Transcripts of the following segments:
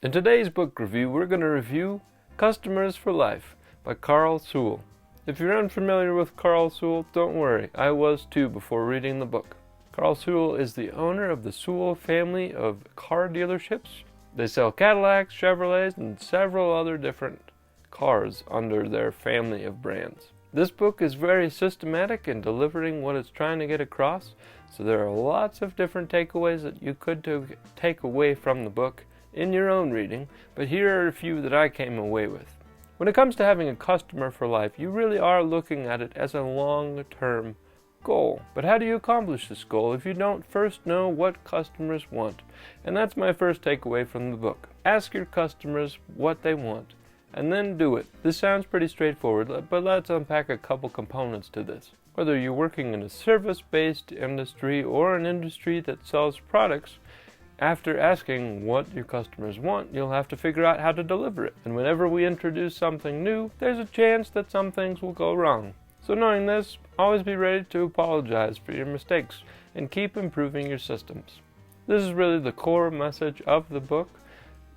In today's book review, we're going to review Customers for Life by Carl Sewell. If you're unfamiliar with Carl Sewell, don't worry, I was too before reading the book. Carl Sewell is the owner of the Sewell family of car dealerships. They sell Cadillacs, Chevrolets, and several other different cars under their family of brands. This book is very systematic in delivering what it's trying to get across, so there are lots of different takeaways that you could take away from the book in your own reading, but here are a few that I came away with. When it comes to having a customer for life, you really are looking at it as a long-term goal. But how do you accomplish this goal if you don't first know what customers want? And that's my first takeaway from the book. Ask your customers what they want, and then do it. This sounds pretty straightforward, but let's unpack a couple components to this. Whether you're working in a service-based industry or an industry that sells products, after asking what your customers want, you'll have to figure out how to deliver it. And whenever we introduce something new, there's a chance that some things will go wrong. So knowing this, always be ready to apologize for your mistakes and keep improving your systems. This is really the core message of the book.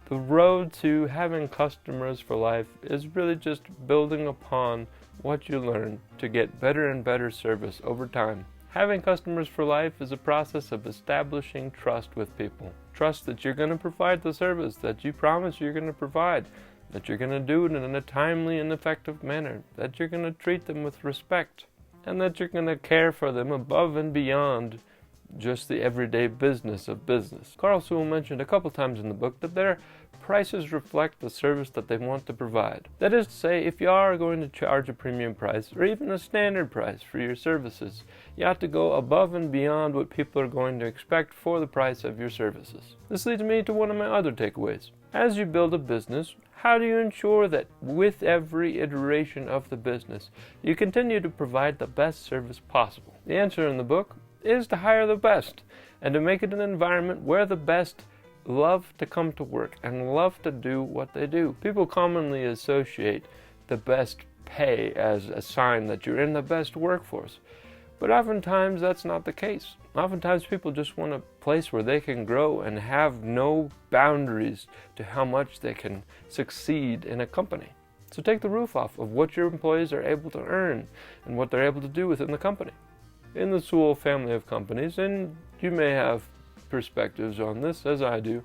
The road to having customers for life is really just building upon what you learn to get better and better service over time. Having customers for life is a process of establishing trust with people. Trust that you're going to provide the service that you promise you're going to provide, that you're going to do it in a timely and effective manner, that you're going to treat them with respect, and that you're going to care for them above and beyond just the everyday business of business. Carl Sewell mentioned a couple times in the book that their prices reflect the service that they want to provide. That is to say, if you are going to charge a premium price or even a standard price for your services, you have to go above and beyond what people are going to expect for the price of your services. This leads me to one of my other takeaways. As you build a business, how do you ensure that with every iteration of the business, you continue to provide the best service possible? The answer in the book is to hire the best and to make it an environment where the best love to come to work and love to do what they do. People commonly associate the best pay as a sign that you're in the best workforce, but oftentimes that's not the case. Oftentimes people just want a place where they can grow and have no boundaries to how much they can succeed in a company. So take the roof off of what your employees are able to earn and what they're able to do within the company. In the Sewell family of companies, and you may have perspectives on this as I do,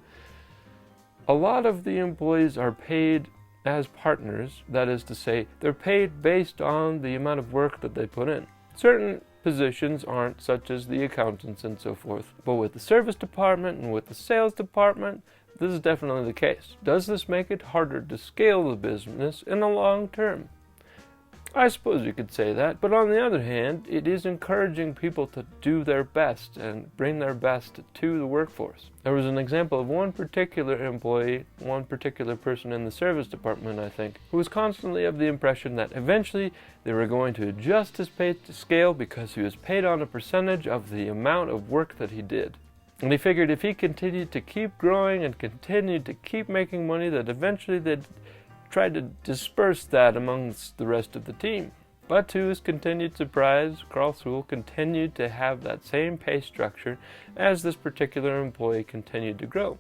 a lot of the employees are paid as partners. That is to say, they're paid based on the amount of work that they put in. Certain positions aren't, such as the accountants and so forth, but with the service department and with the sales department, this is definitely the case. Does this make it harder to scale the business in the long term? I suppose you could say that, but on the other hand, it is encouraging people to do their best and bring their best to the workforce. There was an example of one particular employee, one particular person in the service department, I think, who was constantly of the impression that eventually they were going to adjust his pay to scale because he was paid on a percentage of the amount of work that he did. And he figured if he continued to keep growing and continued to keep making money, that eventually they'd tried to disperse that amongst the rest of the team. But to his continued surprise, Carl Sewell continued to have that same pay structure as this particular employee continued to grow.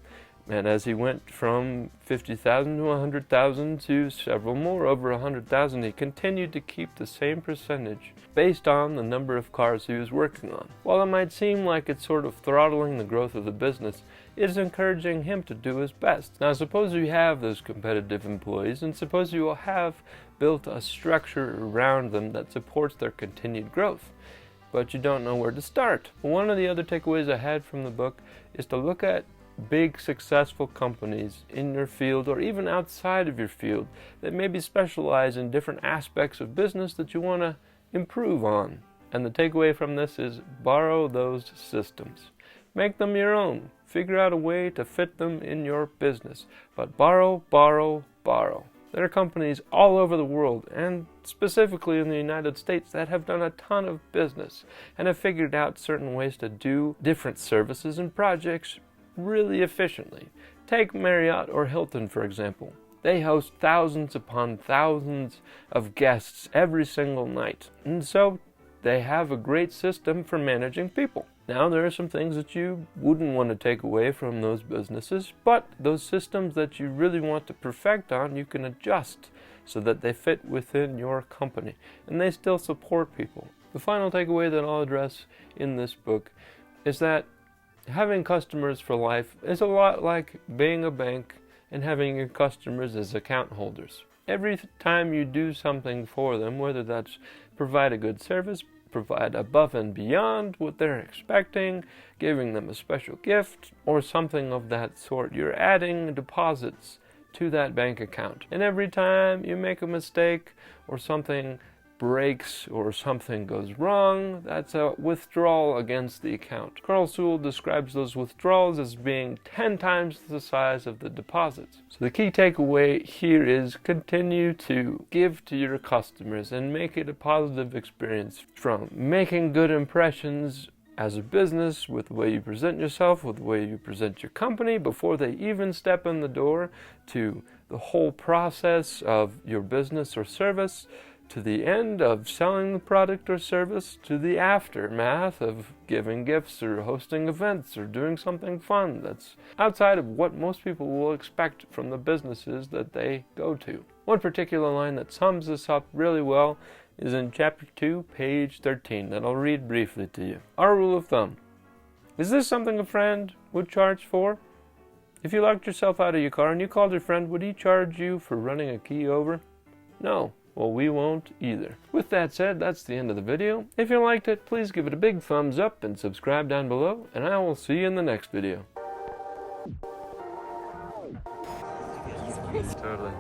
And as he went from 50,000 to 100,000 to several more, over 100,000, he continued to keep the same percentage based on the number of cars he was working on. While it might seem like it's sort of throttling the growth of the business, it is encouraging him to do his best. Now suppose you have those competitive employees, and suppose you will have built a structure around them that supports their continued growth, but you don't know where to start. One of the other takeaways I had from the book is to look at big successful companies in your field or even outside of your field that maybe specialize in different aspects of business that you want to improve on. And the takeaway from this is borrow those systems. Make them your own. Figure out a way to fit them in your business. But borrow, borrow, borrow. There are companies all over the world, and specifically in the United States, that have done a ton of business and have figured out certain ways to do different services and projects really efficiently. Take Marriott or Hilton, for example. They host thousands upon thousands of guests every single night, and so they have a great system for managing people. Now, there are some things that you wouldn't want to take away from those businesses, but those systems that you really want to perfect on, you can adjust so that they fit within your company and they still support people. The final takeaway that I'll address in this book is that having customers for life is a lot like being a bank and having your customers as account holders. Every time you do something for them, whether that's provide a good service, provide above and beyond what they're expecting, giving them a special gift, or something of that sort, you're adding deposits to that bank account. And every time you make a mistake or something breaks or something goes wrong, that's a withdrawal against the account. Carl Sewell describes those withdrawals as being 10 times the size of the deposits. So the key takeaway here is continue to give to your customers and make it a positive experience, from making good impressions as a business with the way you present yourself, with the way you present your company before they even step in the door, to the whole process of your business or service, to the end of selling the product or service, to the aftermath of giving gifts or hosting events or doing something fun that's outside of what most people will expect from the businesses that they go to. One particular line that sums this up really well is in chapter 2, page 13, that I'll read briefly to you. Our rule of thumb: is this something a friend would charge for? If you locked yourself out of your car and you called your friend, would he charge you for running a key over? No. Well, we won't either. With that said, that's the end of the video. If you liked it, please give it a big thumbs up and subscribe down below, and I will see you in the next video. Totally.